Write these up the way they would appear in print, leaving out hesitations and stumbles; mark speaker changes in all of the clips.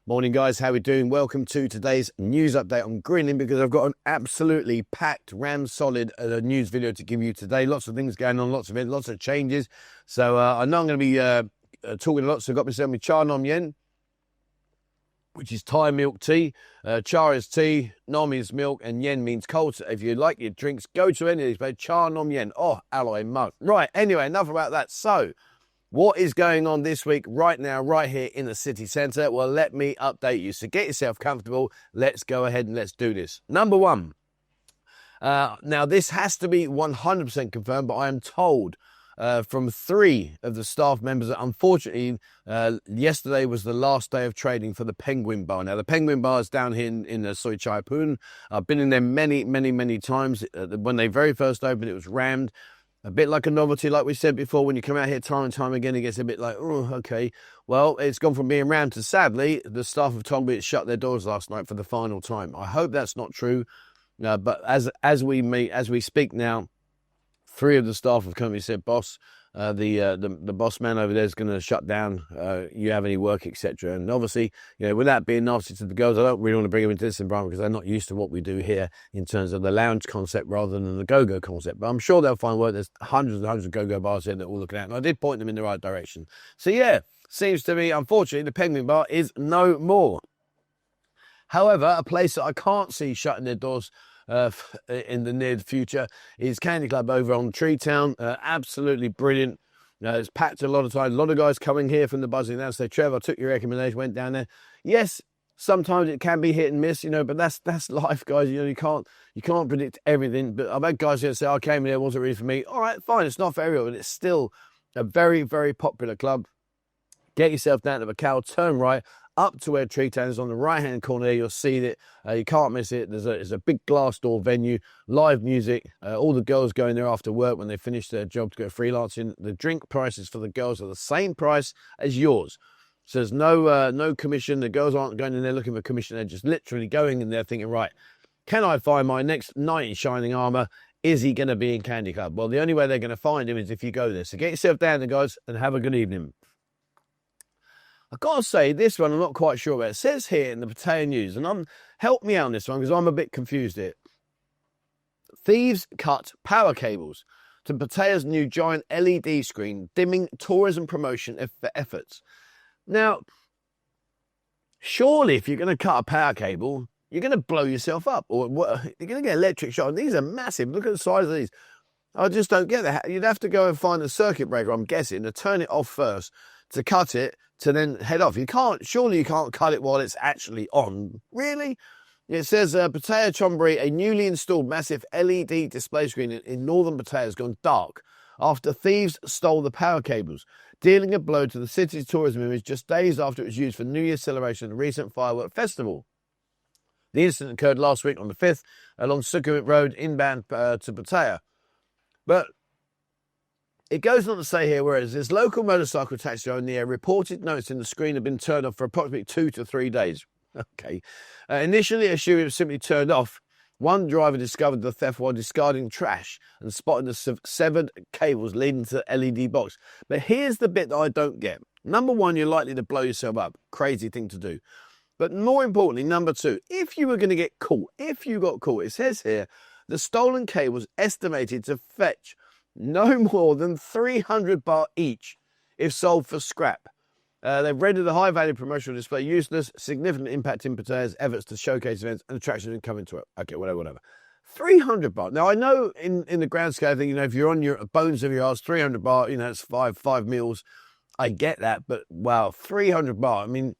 Speaker 1: Morning, guys. How we doing? Welcome to today's news update. I'm grinning because I've got an absolutely packed, solid news video to give you today. Lots of things going on, lots of it, lots of changes. So I know I'm going to be talking a lot. So I've got myself my cha nom yen, which is Thai milk tea. Cha is tea, nom is milk, and yen means cold. So if you like your drinks, go to any of these. But cha nom yen. Oh, alloy mug. Right. Anyway, enough about that. So what is going on this week, right now, right here in the city centre? Well, let me update you. So get yourself comfortable. Let's go ahead and let's do this. Number one. Now, this has to be 100% confirmed, but I am told from 3 of the staff members that unfortunately yesterday was the last day of trading for the Penguin Bar. Now, the Penguin Bar is down here in Soi Chai Poon. I've been in there many times. When they very first opened, it was rammed. A bit like a novelty, like we said before, when you come out here time and time again, it gets a bit like, oh, okay. Well, it's gone from being rammed to, sadly, the staff of Chonburi shut their doors last night for the final time. I hope that's not true. But as we speak now, 3 of the staff have come and said, boss, the boss man over there is going to shut down. You have any work, etc. And obviously, with that being nasty to the girls, I don't really want to bring them into this environment because they're not used to what we do here in terms of the lounge concept rather than the go-go concept. But I'm sure they'll find work. There's hundreds and hundreds of go-go bars here that we're all looking at, and I did point them in the right direction. So yeah, seems to me, unfortunately, the Penguin Bar is no more. However, a place that I can't see shutting their doors in the near future is Candy Club over on Tree Town. Absolutely brilliant. It's packed a lot of times. A lot of guys coming here from the Buzzin. Now say, Trev, I took your recommendation, went down there. Yes, sometimes it can be hit and miss, but that's life, guys. You can't predict everything. But I've had guys here say, I came in there, it wasn't really for me. All right, fine, it's not for everyone, but it's still a very, very popular club. Get yourself down to the cow, turn right, up to where Tree Town is on the right-hand corner there. You'll see it. You can't miss it. There's a big glass door venue, live music. All the girls going there after work when they finish their job to go freelancing. The drink prices for the girls are the same price as yours. So there's no commission. The girls aren't going in there looking for commission. They're just literally going in there thinking, right, can I find my next knight in shining armour? Is he going to be in Candy Club? Well, the only way they're going to find him is if you go there. So get yourself down there, guys, and have a good evening. I've got to say, this one I'm not quite sure about. It says here in the Pattaya News, and help me out on this one because I'm a bit confused here. Thieves cut power cables to Pattaya's new giant LED screen, dimming tourism promotion efforts. Now, surely if you're going to cut a power cable, you're going to blow yourself up, or you're going to get electric shock. And these are massive. Look at the size of these. I just don't get that. You'd have to go and find a circuit breaker, I'm guessing, to turn it off first, to cut it, to then head off. Surely you can't cut it while it's actually on. Really? It says Pattaya Chonburi, a newly installed massive LED display screen in northern Pattaya has gone dark after thieves stole the power cables, dealing a blow to the city's tourism image just days after it was used for New Year's celebration at a recent firework festival. The incident occurred last week on the 5th along Sukhumvit Road inbound to Pattaya. But it goes on to say here, whereas this local motorcycle taxi owner in the area reported noticing the screen had been turned off for approximately 2 to 3 days. Okay. Initially, assuming it was simply turned off, one driver discovered the theft while discarding trash and spotted the severed cables leading to the LED box. But here's the bit that I don't get. Number one, you're likely to blow yourself up. Crazy thing to do. But more importantly, number 2, if you were going to get caught, if you got caught, it says here, the stolen cables estimated to fetch no more than 300 baht each if sold for scrap. They've rendered the high-value promotional display useless, significant impact in Pattaya's efforts to showcase events and attractions coming to it. Okay, whatever. 300 baht. Now, I know in the grand scale thing, if you're on your bones of your ass, 300 baht, it's five meals. I get that, but wow, 300 baht. I mean,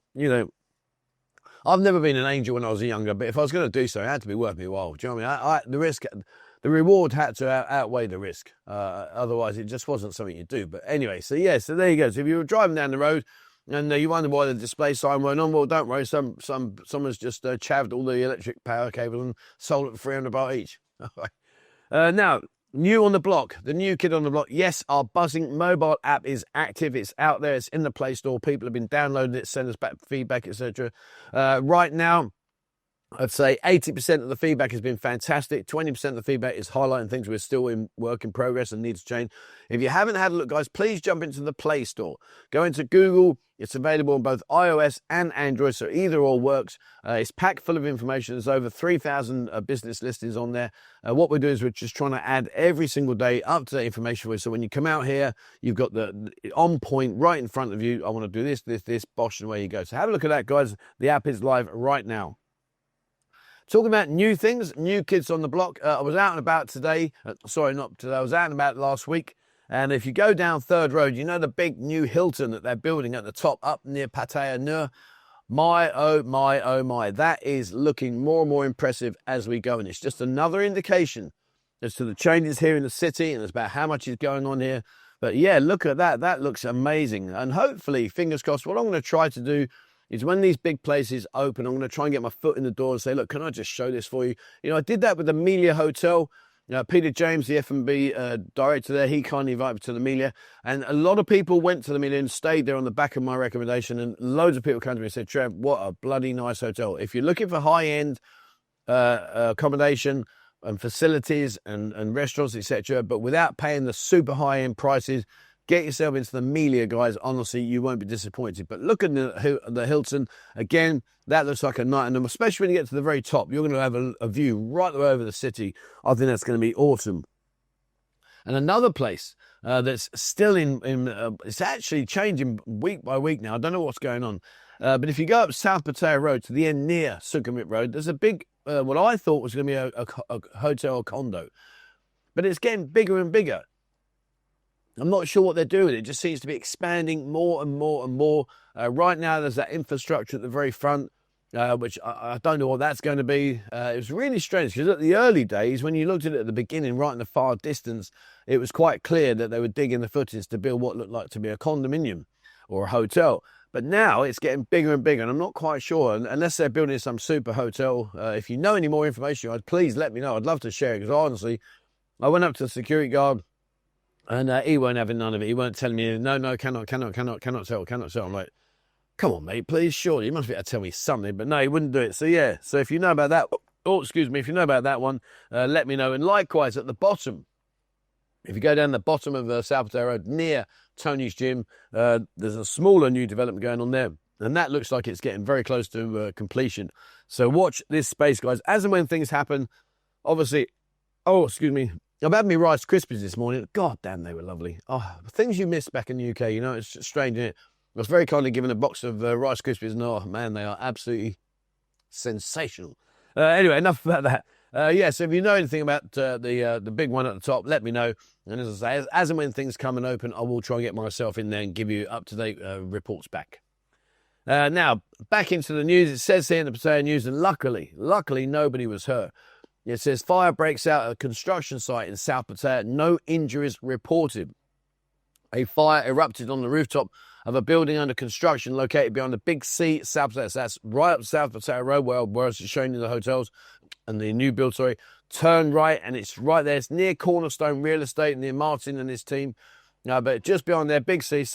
Speaker 1: I've never been an angel when I was younger, but if I was going to do so, it had to be worth me a while. Do you know what I mean? The reward had to outweigh the risk. Otherwise, it just wasn't something you do. But anyway, so there you go. So if you were driving down the road and you wonder why the display sign went on, well, don't worry. Someone's just chavved all the electric power cable and sold it for 300 baht each. Now, new on the block, the new kid on the block. Yes, our Buzzin mobile app is active. It's out there. It's in the Play Store. People have been downloading it, send us back feedback, etc. Right now, I'd say 80% of the feedback has been fantastic. 20% of the feedback is highlighting things we're still in work in progress and need to change. If you haven't had a look, guys, please jump into the Play Store. Go into Google. It's available on both iOS and Android, so either or works. It's packed full of information. There's over 3,000 business listings on there. What we're doing is we're just trying to add every single day up-to-date information for you. So when you come out here, you've got the on point right in front of you. I want to do this, bosh, and away you go. So have a look at that, guys. The app is live right now. Talking about new things, new kids on the block. I was out and about today. Sorry, not today. I was out and about last week. And if you go down Third Road, you know the big new Hilton that they're building at the top up near Pattaya Nur? My, oh my, oh my. That is looking more and more impressive as we go. And it's just another indication as to the changes here in the city and it's about how much is going on here. But yeah, look at that. That looks amazing. And hopefully, fingers crossed, what I'm going to try to do is when these big places open, I'm going to try and get my foot in the door and say, look, can I just show this for you? You know, I did that with the Amelia Hotel. Peter James, the F&B director there, he kindly invited me to the Amelia. And a lot of people went to the Amelia and stayed there on the back of my recommendation. And loads of people came to me and said, Trev, what a bloody nice hotel. If you're looking for high-end accommodation and facilities and restaurants, etc., but without paying the super high-end prices, get yourself into the Amelia, guys. Honestly, you won't be disappointed. But look at the Hilton. Again, that looks like a night. And especially when you get to the very top, you're going to have a view right the way over the city. I think that's going to be awesome. And another place that's still it's actually changing week by week now. I don't know what's going on. But if you go up South Pattaya Road to the end near Sukhumvit Road, there's a big, what I thought was going to be a hotel or condo. But it's getting bigger and bigger. I'm not sure what they're doing. It just seems to be expanding more and more and more. Right now, there's that infrastructure at the very front, which I don't know what that's going to be. It was really strange because at the early days, when you looked at it at the beginning, right in the far distance, it was quite clear that they were digging the footings to build what looked like to be a condominium or a hotel. But now it's getting bigger and bigger, and I'm not quite sure, unless they're building some super hotel. If you know any more information, please let me know. I'd love to share it because honestly, I went up to the security guard, and he weren't having none of it. He weren't telling me, no, cannot sell. I'm like, come on, mate, please, surely. You must be able to tell me something. But no, he wouldn't do it. So, yeah. So if you know about that, if you know about that one, let me know. And likewise, at the bottom, if you go down the bottom of South Pattaya Road, near Tony's Gym, there's a smaller new development going on there. And that looks like it's getting very close to completion. So watch this space, guys. As and when things happen, obviously, I've had me Rice Krispies this morning. God damn, they were lovely. Oh, things you miss back in the UK, you know, it's just strange, isn't it? I was very kindly given a box of Rice Krispies, and oh, man, they are absolutely sensational. Anyway, enough about that. Yeah, so if you know anything about the big one at the top, let me know. And as I say, as and when things come and open, I will try and get myself in there and give you up-to-date reports back. Now, back into the news. It says here in the Pattaya News, and luckily, nobody was hurt. It says, fire breaks out at a construction site in South Pattaya. No injuries reported. A fire erupted on the rooftop of a building under construction located beyond the Big C, South Pattaya. So that's right up South Pattaya Road, where I was showing you the hotels and the new build, Turn right, and it's right there. It's near Cornerstone Real Estate, near Martin and his team. But just beyond there, Big C, near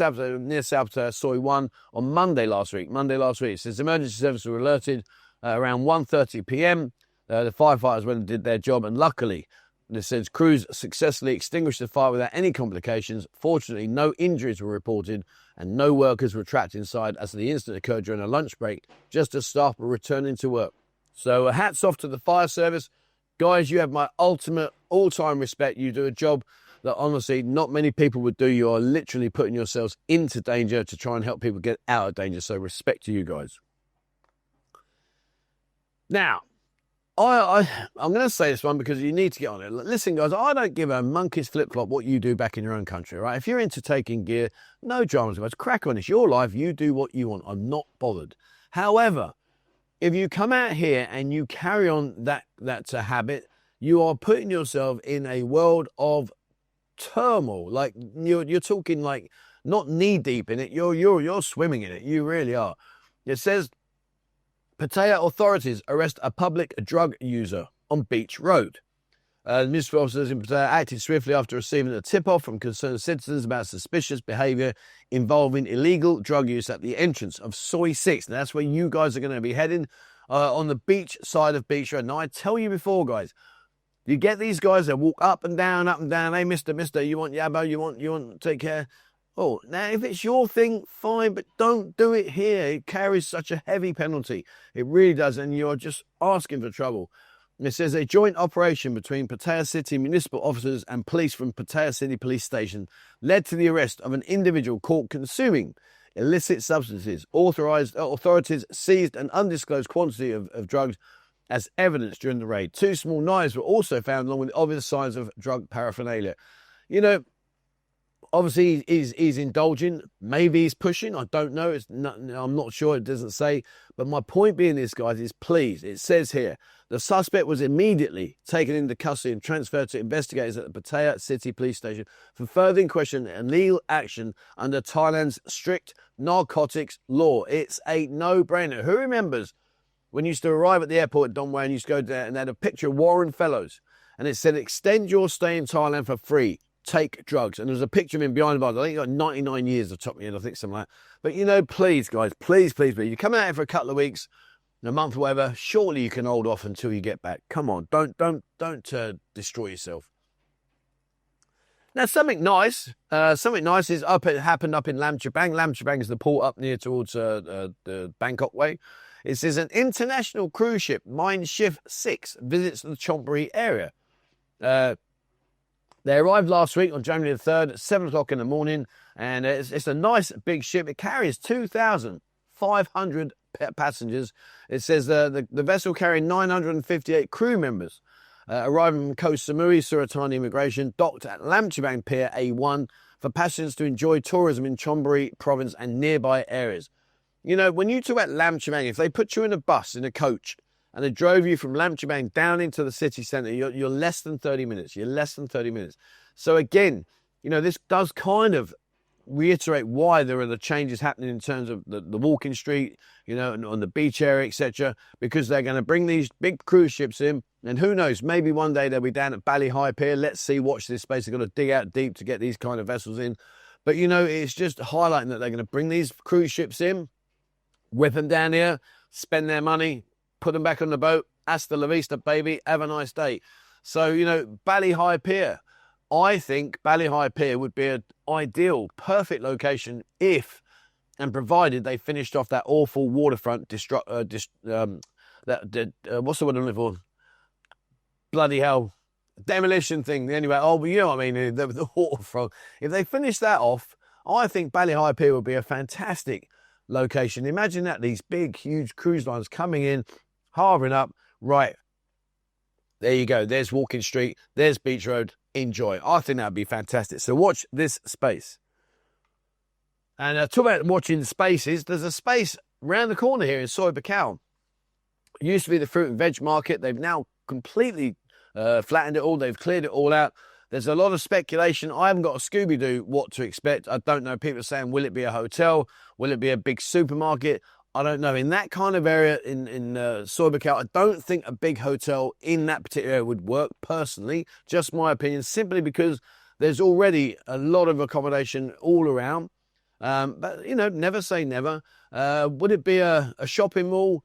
Speaker 1: South Pattaya, Soy 1, on Monday last week. It says emergency services were alerted around 1:30 p.m. The firefighters went and did their job, and luckily, it says crews successfully extinguished the fire without any complications. Fortunately, no injuries were reported, and no workers were trapped inside as the incident occurred during a lunch break, just as staff were returning to work. So hats off to the fire service. Guys, you have my ultimate all-time respect. You do a job that honestly not many people would do. You are literally putting yourselves into danger to try and help people get out of danger. So respect to you guys. Now, I'm going to say this one because you need to get on it. Listen, guys, I don't give a monkey's flip-flop what you do back in your own country, right? If you're into taking gear, no dramas, guys. Crack on. It's your life. You do what you want. I'm not bothered. However, if you come out here and you carry on that's a habit, you are putting yourself in a world of turmoil. Like you're talking like not knee deep in it. You're swimming in it. You really are. It says, Pattaya authorities arrest a public drug user on Beach Road. Municipal officers in Pattaya acted swiftly after receiving a tip-off from concerned citizens about suspicious behaviour involving illegal drug use at the entrance of Soy 6. Now, that's where you guys are going to be heading. on the beach side of Beach Road. Now, I tell you before, guys, you get these guys that walk up and down. Hey, mister, you want yabbo? You want to take care? Oh, now, if it's your thing, fine, but don't do it here. It carries such a heavy penalty. It really does, and you're just asking for trouble. It says a joint operation between Pattaya City municipal officers and police from Pattaya City Police Station led to the arrest of an individual caught consuming illicit substances. Authorities seized an undisclosed quantity of drugs as evidence during the raid. 2 small knives were also found along with obvious signs of drug paraphernalia. You know, obviously he's indulging. Maybe he's pushing. I don't know. I'm not sure. It doesn't say. But my point being this, guys, is please, it says here, the suspect was immediately taken into custody and transferred to investigators at the Pattaya City Police Station for further question and legal action under Thailand's strict narcotics law. It's a no-brainer. Who remembers when you used to arrive at the airport at Don Mueang and you used to go there and they had a picture of Warren Fellows and it said, extend your stay in Thailand for free. Take drugs. And there's a picture of him behind the bars. I think he got 99 years of top of my head, I think, something like that. But, you know, please, guys, please. You come out here for a couple of weeks, a month, whatever, surely you can hold off until you get back. Come on, don't destroy yourself. Now, something nice is it happened up in Lam Chabang. Lam Chabang is the port up near towards the Bangkok way. It says an international cruise ship, Mein Schiff 6, visits the Chonburi area. They arrived last week on January the 3rd at 7 o'clock in the morning, and it's a nice big ship. It carries 2,500 passengers. It says the vessel carrying 958 crew members. Arriving from Koh Samui, Suratani Immigration, docked at Lam Chabang Pier A1 for passengers to enjoy tourism in Chonburi province and nearby areas. You know, when you talk about Lam Chabang, if they put you in a bus, in a coach, and they drove you from Lam Chabang down into the city centre, you're less than 30 minutes. You're less than 30 minutes. So again, you know, this does kind of reiterate why there are the changes happening in terms of the walking street, you know, and on the beach area, etc. Because they're going to bring these big cruise ships in, and who knows, maybe one day they'll be down at Bali High Pier. Let's see, watch this space. They're going to dig out deep to get these kind of vessels in. But, you know, it's just highlighting that they're going to bring these cruise ships in, whip them down here, spend their money, put them back on the boat. Hasta la vista, baby. Have a nice day. So, you know, Bali High Pier. I think Bali High Pier would be an ideal, perfect location if and provided they finished off that awful waterfront what's the word I'm looking for? Bloody hell. Demolition thing. Anyway, but you know what I mean? The waterfront. If they finish that off, I think Bali High Pier would be a fantastic location. Imagine that, these big, huge cruise lines coming in, harbouring up. Right. There you go. There's Walking Street. There's Beach Road. Enjoy. I think that would be fantastic. So watch this space. And talk about watching spaces. There's a space round the corner here in Soi Buakhao. It used to be the fruit and veg market. They've now completely flattened it all. They've cleared it all out. There's a lot of speculation. I haven't got a Scooby-Doo what to expect. I don't know. People are saying, will it be a hotel? Will it be a big supermarket? I don't know. In that kind of area in Soi Buakhao, I don't think a big hotel in that particular area would work, personally. Just my opinion, simply because there's already a lot of accommodation all around. But, you know, never say never. Would it be a shopping mall?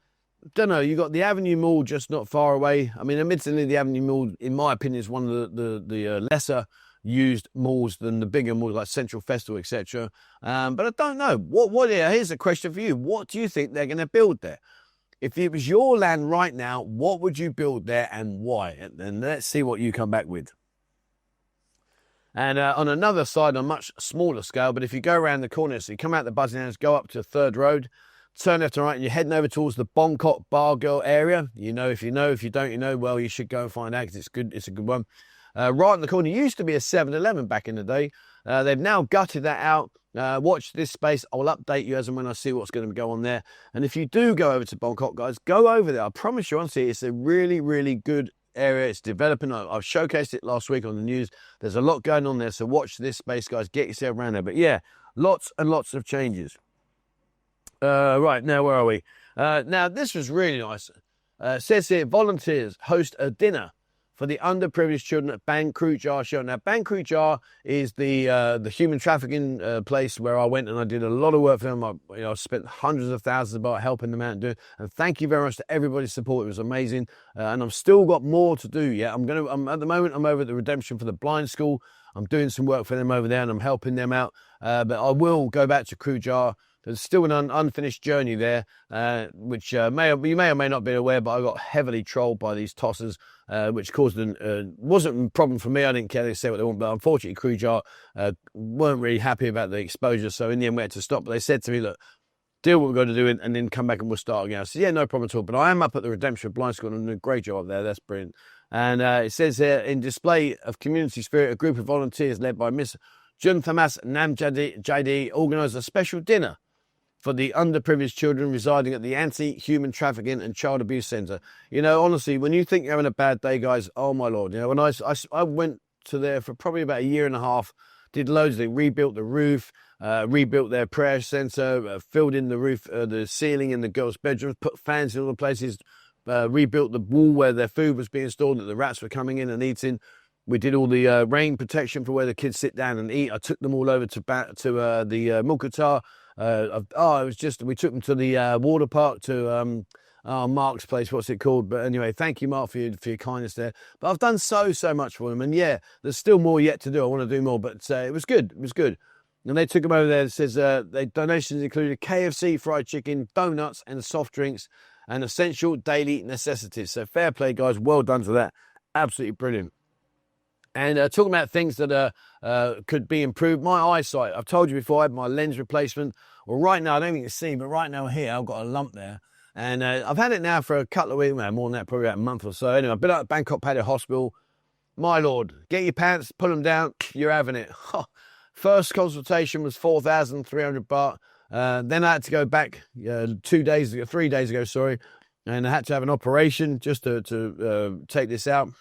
Speaker 1: Don't know. You got the Avenue Mall just not far away. I mean, admittedly, the Avenue Mall, in my opinion, is one of the lesser used malls than the bigger malls like Central Festival, etc. But I don't know. Here's a question for you. What do you think they're going to build there? If it was your land right now, what would you build there and why? And let's see what you come back with. And on another side, on a much smaller scale, but if you go around the corner, so you come out the Buzzin House, go up to 3rd Road, turn left and right, and you're heading over towards the Bangkok Bar Girl area. You know, if you don't, you know, well, you should go and find out because it's good. It's a good one. Right in the corner used to be a 7-Eleven back in the day. They've now gutted that out. Watch this space. I'll update you as and when I see what's going to go on there. And if you do go over to Bangkok, guys, go over there. I promise you, honestly, it's a really, really good area. It's developing. I've showcased it last week on the news. There's a lot going on there. So watch this space, guys. Get yourself around there. But yeah, lots and lots of changes. Right, now where are we? Now, this was really nice. It says here, volunteers host a dinner for the underprivileged children at Bang Krut Jar Shelter. Now, Bang Krut Jar is the human trafficking place where I went and I did a lot of work for them. I spent hundreds of thousands about helping them out and doing. And thank you very much to everybody's support. It was amazing, and I've still got more to do. Yeah, I'm at the moment. I'm over at the Redemption for the Blind School. I'm doing some work for them over there, and I'm helping them out. But I will go back to Krut Jar. There's still an unfinished journey there, which you may or may not be aware, but I got heavily trolled by these tossers, which caused wasn't a problem for me. I didn't care. They say what they want, but unfortunately, Krut Jar weren't really happy about the exposure. So in the end, we had to stop. But they said to me, look, deal what we've got to do and then come back and we'll start again. I said, yeah, no problem at all. But I am up at the Redemption Blind School and I'm doing a great job there. That's brilliant. And it says here, in display of community spirit, a group of volunteers led by Miss Jun Thamas Namjadi organised a special dinner for the underprivileged children residing at the Anti-Human Trafficking and Child Abuse Centre. You know, honestly, when you think you're having a bad day, guys, oh my Lord, you know, when I went to there for probably about a year and a half, did loads of things, rebuilt the roof, rebuilt their prayer centre, filled in the roof, the ceiling in the girls' bedrooms, put fans in all the places, rebuilt the wall where their food was being stored, that the rats were coming in and eating. We did all the rain protection for where the kids sit down and eat. I took them all over to the Mukatar. We took them to the water park, to Mark's place, what's it called? But anyway, thank you, Mark, for your kindness there. But I've done so much for them, and yeah, there's still more yet to do. I want to do more, but it was good. It was good. And they took them over there. It says the donations included KFC, fried chicken, donuts, and soft drinks, and essential daily necessities. So fair play, guys. Well done for that. Absolutely brilliant. And talking about things that could be improved, my eyesight. I've told you before, I had my lens replacement. Well, right now, I don't think you can see, but right now here, I've got a lump there. And I've had it now for a couple of weeks, well, more than that, probably about a month or so. Anyway, I've been at Bangkok Pattaya Hospital. My Lord, get your pants, pull them down, you're having it. First consultation was 4,300 baht. Then I had to go back 3 days ago, and I had to have an operation just to take this out.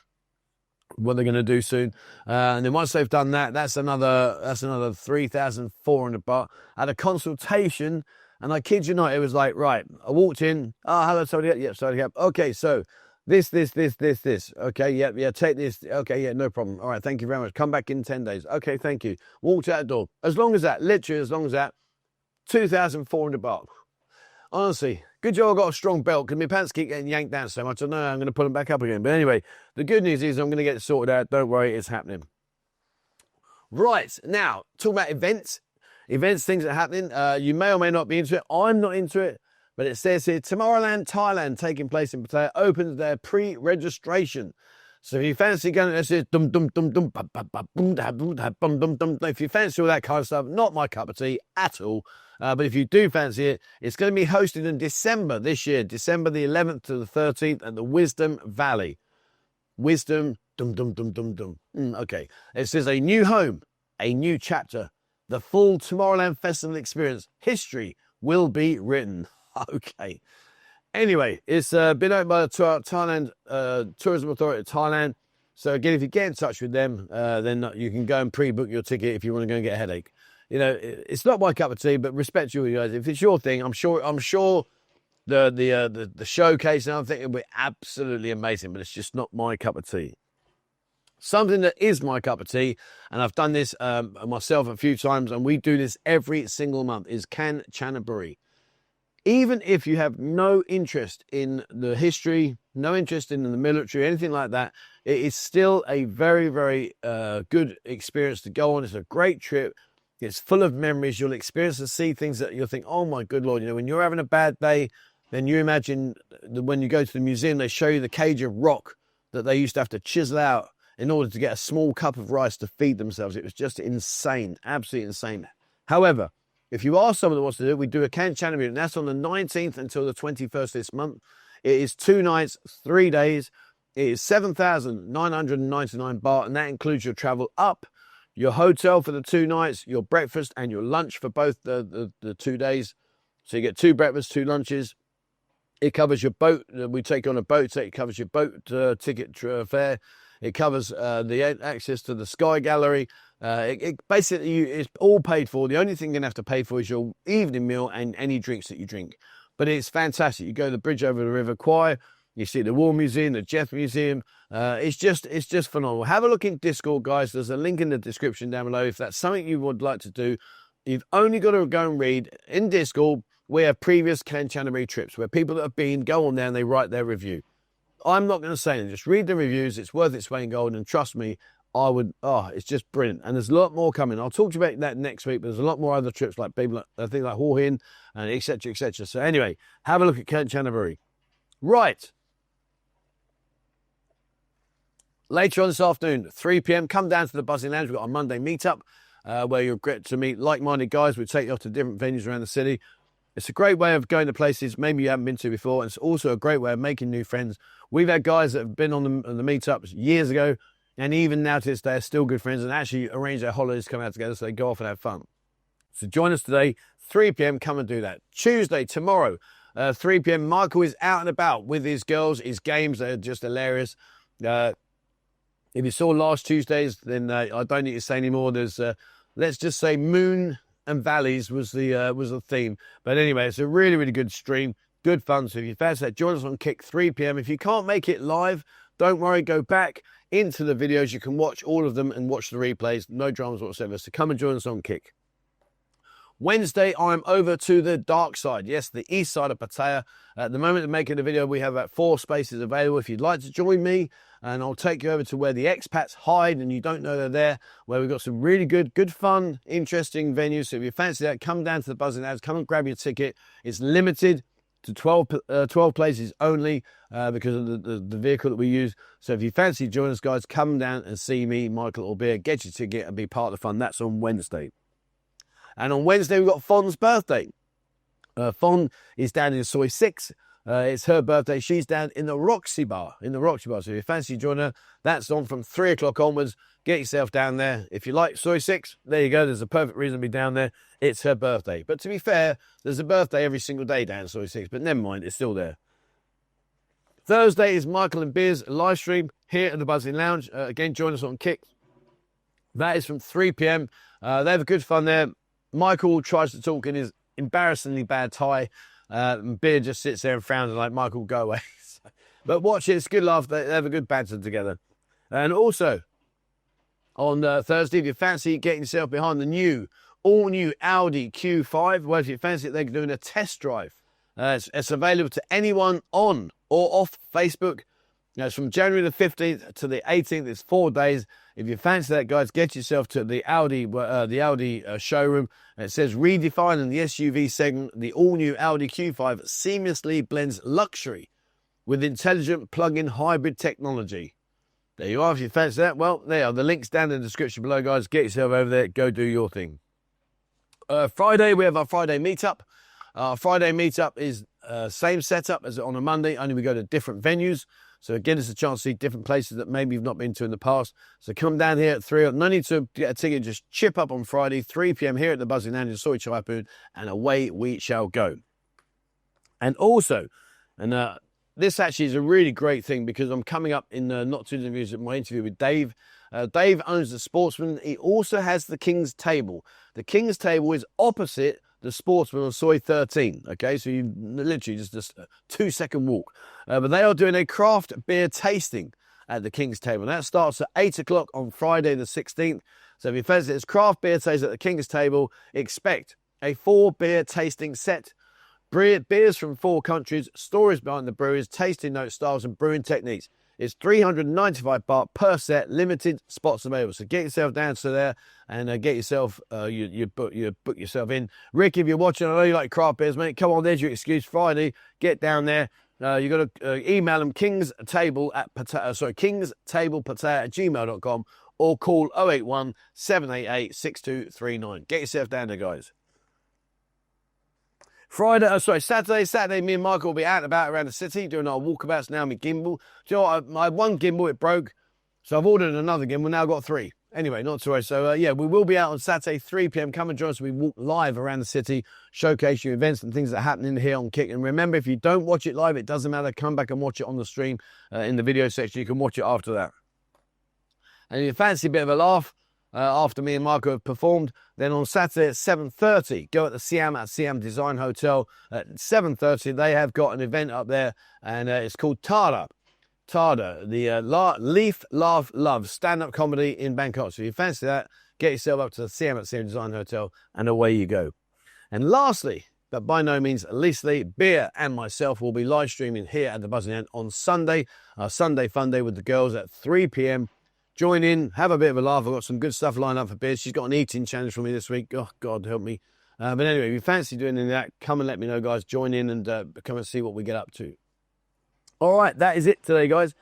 Speaker 1: What they're going to do soon, and then once they've done that, that's another 3,400 baht. I had a consultation, and I kid you not, it was like, right, I walked in, hello, sorry, yep, sorry, yep, okay, so this, okay, yep, take this, okay, yeah, no problem, all right, thank you very much, come back in 10 days, okay, thank you, walked out the door, literally as long as that, 2,400 baht. Honestly, good job I got a strong belt because my pants keep getting yanked down so much. I know I'm going to put them back up again. But anyway, the good news is I'm going to get it sorted out. Don't worry, it's happening. Right, now, talking about events, things that are happening. You may or may not be into it. I'm not into it. But it says here, Tomorrowland Thailand, taking place in Pattaya, opens their pre-registration. So if you fancy going, it says dum dum dum dum ba ba ba boom da boom da bum dum dum. If you fancy all that kind of stuff, not my cup of tea at all. But if you do fancy it, it's going to be hosted in December this year, December the 11th to the 13th at the Wisdom Valley. Wisdom, dum dum dum dum dum. Okay, it says a new home, a new chapter, the full Tomorrowland Festival experience. History will be written. Okay. Anyway, it's been owned by the Thailand Tourism Authority of Thailand. So again, if you get in touch with them, then you can go and pre-book your ticket if you want to go and get a headache. You know, it's not my cup of tea, but respect you guys. If it's your thing, I'm sure the showcase and everything will be absolutely amazing. But it's just not my cup of tea. Something that is my cup of tea, and I've done this myself a few times, and we do this every single month, is Chonburi. Even if you have no interest in the history, no interest in the military, anything like that, it is still a very, very good experience to go on. It's a great trip. It's full of memories. You'll experience and see things that you'll think, oh my good Lord, you know, when you're having a bad day, then you imagine that when you go to the museum, they show you the cage of rock that they used to have to chisel out in order to get a small cup of rice to feed themselves. It was just insane, absolutely insane. However, if you are someone that wants to do it, we do a Chonburi, and that's on the 19th until the 21st this month. It is 2 nights, 3 days. It is 7,999 baht, and that includes your travel up, your hotel for the 2 nights, your breakfast, and your lunch for both the 2 days. So you get 2 breakfasts, 2 lunches. It covers your boat. We take you on a boat, so it covers your boat ticket fare. It covers the access to the Sky Gallery. It basically is all paid for. The only thing you're going to have to pay for is your evening meal and any drinks that you drink. But it's fantastic. You go to the bridge over the River Kwai. You see the War Museum, the Jeff Museum. It's just phenomenal. Have a look in Discord, guys. There's a link in the description down below. If that's something you would like to do, you've only got to go and read. In Discord, we have previous Chonburi trips where people that have been go on there and they write their review. I'm not going to say it. Just read the reviews. It's worth its weight in gold. And trust me, it's just brilliant. And there's a lot more coming. I'll talk to you about that next week, but there's a lot more other trips like people, I think like Horhin and et cetera, et cetera. So anyway, have a look at Chonburi. Right. Later on this afternoon, 3 p.m, come down to the Buzzin Lounge. We've got a Monday meetup where you'll get to meet like-minded guys. We'll take you off to different venues around the city. It's a great way of going to places maybe you haven't been to before. And it's also a great way of making new friends. We've had guys that have been on the meetups years ago, and even now to this day are still good friends and actually arrange their holidays to come out together so they go off and have fun. So join us today, 3 p.m, come and do that. Tuesday, tomorrow, 3 p.m, Michael is out and about with his girls. His games are just hilarious. If you saw last Tuesday's, then I don't need to say anymore. There's, let's just say Moon and Valleys was the theme. But anyway, it's a really, really good stream. Good fun. So if you fancy that, join us on Kick 3 p.m. If you can't make it live, don't worry. Go back into the videos. You can watch all of them and watch the replays. No dramas whatsoever. So come and join us on Kick. Wednesday, I'm over to the dark side. Yes, the east side of Pattaya. At the moment of making the video, we have about 4 spaces available. If you'd like to join me, and I'll take you over to where the expats hide and you don't know they're there, where we've got some really good fun, interesting venues. So if you fancy that, come down to the Buzzin Lounge, come and grab your ticket. It's limited to 12 places only because of the vehicle that we use. So if you fancy join us, guys, come down and see me, Michael or Beer, get your ticket and be part of the fun. That's on Wednesday. And on Wednesday, we've got Fon's birthday. Fon is down in Soy 6. It's her birthday. She's down in the Roxy Bar. So if you fancy joining her, that's on from 3 o'clock onwards. Get yourself down there. If you like Soy 6, there you go. There's a perfect reason to be down there. It's her birthday. But to be fair, there's a birthday every single day down in Soy 6. But never mind, it's still there. Thursday is Michael and Beer's live stream here at the Buzzin Lounge. Again, join us on Kick. That is from 3 p.m. They have a good fun there. Michael tries to talk in his embarrassingly bad Thai. And Beer just sits there and frowns and like, Michael, go away. But watch it. It's a good laugh. They have a good banter together. And also, on Thursday, if you fancy getting yourself behind the all-new Audi Q5, well, if you fancy it, they're doing a test drive. It's available to anyone on or off Facebook. It's from January the 15th to the 18th. It's 4 days. If you fancy that, guys, get yourself to the Audi showroom. And it says, redefining the SUV segment, the all-new Audi Q5 seamlessly blends luxury with intelligent plug-in hybrid technology. There you are. If you fancy that, well, there are the links down in the description below, guys. Get yourself over there. Go do your thing. Friday, we have our Friday meetup. Our Friday meetup is same setup as on a Monday, only we go to different venues. So again, it's a chance to see different places that maybe you've not been to in the past. So come down here at 3. No need to get a ticket. Just chip up on Friday, 3 p.m. here at the Buzzin Lounge in Soy Chaipoon, and away we shall go. And also, this actually is a really great thing because I'm coming up in not too many at my interview with Dave. Dave owns the Sportsman. He also has the King's Table. The King's Table is opposite the Sportsman on Soy 13. Okay, so you literally just a 2-second walk. But they are doing a craft beer tasting at the King's Table. That starts at 8 o'clock on Friday the 16th. So if you fancy it's craft beer tasting at the King's Table, expect a 4 beer tasting set. Beers from 4 countries, stories behind the breweries, tasting notes, styles and brewing techniques. It's 395 baht per set, limited spots available. So get yourself down to there and get yourself, you book yourself in. Rick, if you're watching, I know you like craft beers, mate. Come on, there's your excuse. Friday, get down there. You got to email them kingstablepattaya@gmail.com or call 081 788 6239. Get yourself down there, guys. Saturday, me and Michael will be out and about around the city doing our walkabouts now. My gimbal. Do you know what? My one gimbal, it broke. So I've ordered another gimbal. Now I've got 3. Anyway, not to worry. So, yeah, we will be out on Saturday, 3 p.m. Come and join us. We walk live around the city, showcase you events and things that are happening here on Kick. And remember, if you don't watch it live, it doesn't matter. Come back and watch it on the stream in the video section. You can watch it after that. And if you fancy a bit of a laugh, after me and Marco have performed. Then on Saturday at 7:30, go at the Siam Design Hotel at 7:30. They have got an event up there, and it's called Tada, the Leaf, Laugh, Love stand-up comedy in Bangkok. So if you fancy that, get yourself up to the Siam Design Hotel, and away you go. And lastly, but by no means leastly, Beer and myself will be live streaming here at the Buzzin on Sunday, our Sunday Fun Day with the girls at 3 p.m. Join in, have a bit of a laugh. I've got some good stuff lined up for Beer. She's got an eating challenge for me this week. Oh, God, help me. But anyway, if you fancy doing any of that, come and let me know, guys. Join in and come and see what we get up to. All right, that is it today, guys.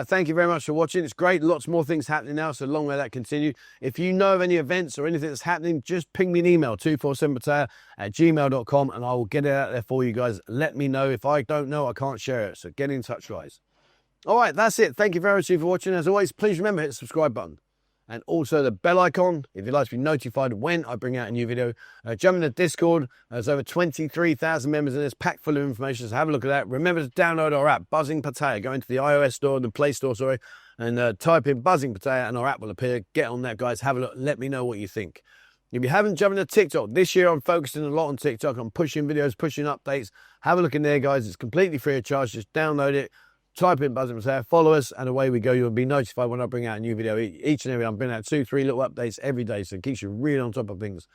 Speaker 1: Thank you very much for watching. It's great. Lots more things happening now, so long may that continue. If you know of any events or anything that's happening, just ping me an email, 247pattaya@gmail.com, and I will get it out there for you guys. Let me know. If I don't know, I can't share it, so get in touch, guys. All right, that's it. Thank you very much for watching. As always, please remember, hit the subscribe button and also the bell icon if you'd like to be notified when I bring out a new video. Jump in the Discord. There's over 23,000 members in this, packed full of information, so have a look at that. Remember to download our app, Buzzin Pattaya. Go into the iOS store, the Play Store, sorry, and type in Buzzin Pattaya and our app will appear. Get on that, guys. Have a look. Let me know what you think. If you haven't jumped into TikTok, this year I'm focusing a lot on TikTok. I'm pushing videos, pushing updates. Have a look in there, guys. It's completely free of charge. Just download it. Type in Buzzin Pattaya, follow us, and away we go. You'll be notified when I bring out a new video. Each and every I'm bringing out 2-3 little updates every day, so it keeps you really on top of things.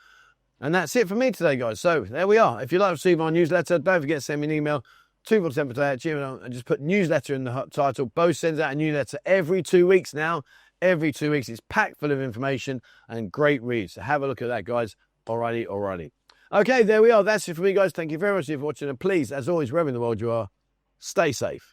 Speaker 1: And that's it for me today, guys. So there we are. If you'd like to receive our newsletter, don't forget to send me an email, 247pattaya@gmail.com, and just put newsletter in the title. Bo sends out a newsletter every 2 weeks now. Every 2 weeks. It's packed full of information and great reads. So have a look at that, guys. Alrighty. Okay, there we are. That's it for me, guys. Thank you very much for watching. And please, as always, wherever in the world you are, stay safe.